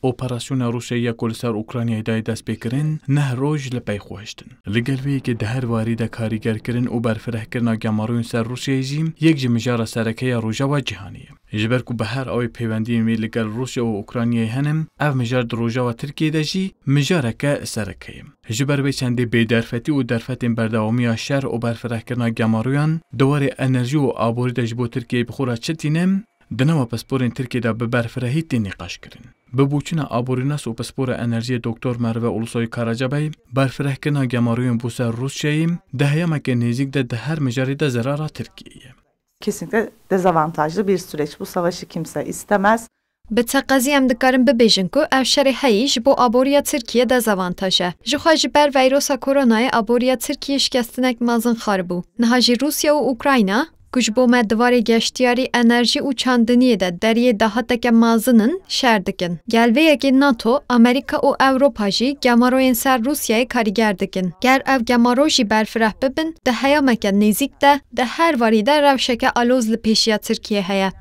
operasyona Rusya'ya kolisar Ukrayna'ya dest pêkirin neh roj li pey xweştin. Li gel vê yekê di her warî de karîgerkirin û berfirehkirina gemaroyên ser Rusyayê jî yek ji mijara serekeya Rojava cîhanî ye. Ji ber ku bi her awê peywendiyên wê li gel Rusya û Ukraynayê henin, ev mijar di Rojava Tirkiyeyê de jî mijareke sereke ye. Ji ber vê çendê bêderfetî û derfetên berdewamiya şer û berfirehkirina gemaroyan di warê enerjî û aborî de ji bo Tirkiyeyê bi xwe re çi tîne, di nava pasporên Tirkiyê de bi berfirehî tê nîqaşkirin. Bi bûçûna aborînas û paspora enerjiyê Doktor Merve Ulusoy Karacabey, berfirehkirina gemaroyên bû ser Rusyayê di heyameke nêzik de di her mijarê de zerara Tirkiyeyê ye. Kesinlikle dezavantajlı bir süreç. Bu savaşı kimse istemez. Bi teqezî em dikarin bibêjin ku ev şerê heyî ji bo aboriya Tirkiye dezavantaj e. Ji xwe ji ber veyrosa koronayê aboriya Tirkiye şikestinek mezin xwe bû. Niha jî Rusya û Ukrayna ku ji bo me divarê geştiyarî enerjî û çandiniyê de deriyê dahateke mezinin şer dikin. Gelveyekê NATO, Amerîka û Ewropa jî gemaroyên ser Rusyayê karîger dikin. Ger ev gemaro jî berfireh bibin, di heyameke nêzik de di her warî de rewşeke aloz li pêşiya Tirkiye heye.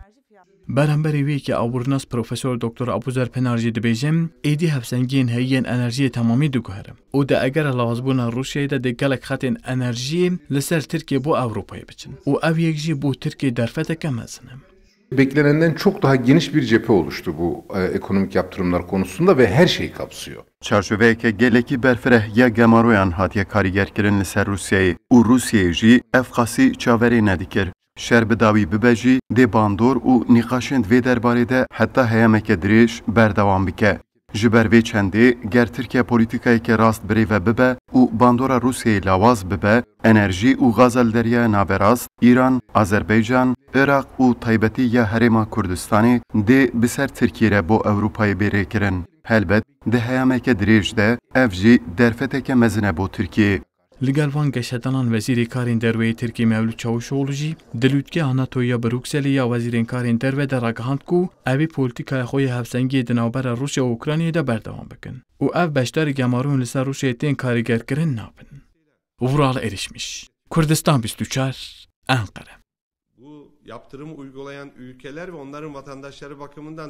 Berhemberî wê yekê aborînas Profesör Doktor Abuzer Penar jî dibêje, êdî hevsengiyên heyiyên enerjiyê temamî diguhere. û de eger lazbûna Rûsyayê de dê gelek xetên enerjiyê li ser Tirkiye bo Ewropayê biçin. û ev yek jî bo Tirkiye derfeteke mezin e. Beklenenden çok daha geniş bir cephe oluştu bu ekonomik yaptırımlar konusunda ve her şeyi kapsıyor. Çarşoveyeke gelekî berfireh ya gemaroyan hatiye karîgerkirin li ser Rusyayê û Rusyayê jî ev qasî çaverê nedikir. Şer bi dawî bibe jî dê bandor û nîqaşên vê derbarê de heta heyameke dirêj berdewam bike. Ji ber vê çendê ger Tirkiye polîtikayeke rast birêve bibe û bandora Rusyayê lawaz bibe, enerjî û gaza li deryaya naberast, İran, Azerbaycan, Iraq û taybetî ya Herêma Kurdistanê dê bi ser Tirkiye re bo Ewropayê bêrêkirin. Helbet, di heyameke dirêj de ev jî derfeteke mezin e bo Tirkiyeyê. Li gel van geşedanan Wezîrê Karên Derweyê Tirkiye Mevlût Çavuşoğlu jî di lûtgeha NATOya bi Brukselê ya Wezîrên Karên Derve de ragihand ku evê polîtikaya xwe ya hevsengiyê di navbera Rusya û Ukraynayê de berdewam bikin. û ev beşdarî gemaroyên li ser Rusyayê tên karîgerkirin nabin. Vural erişmiş. Kurdistan 24, Ankara. Bu yaptırımı uygulayan ülkeler ve onların vatandaşları bakımından